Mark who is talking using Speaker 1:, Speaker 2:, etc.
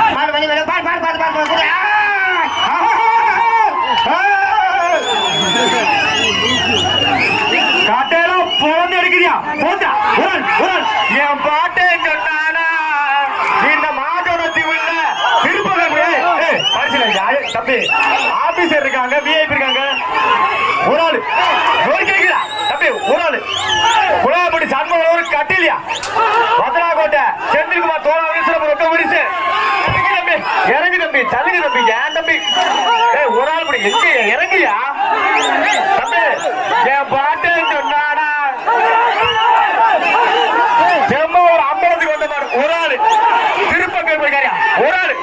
Speaker 1: பாடு பண்ணி பாடு பாடு பாடு பாடு
Speaker 2: காட்டையெல்லாம் போந்து எடுக்கிறியா போந்தா என் பாட்டை சொன்னானா இந்த மாட்டோட தீவுல திருப்பதி தம்பி ஆபீசர் இருக்காங்க விஐபி இருக்காங்க ஒரு ஆளு கேட்கிறா தம்பி ஒரு ஆளு குழாப்படி சண்முகம் ஒரு கட்டிலியா மதுராகோட்டை செந்தில்குமார் தோழா ரொட்ட முடிச்சு தம்பி இறங்கு தம்பி தள்ளுங்க தம்பி ஏன் தம்பி ஒரு ஆள் படி எங்க இறங்குயா தம்பி என் பாட்டு சொன்னாடா செம்ம ஒரு அம்பலத்துக்கு வந்த மாதிரி ஒரு ஆளு திருப்பதி ஒரு ஆளு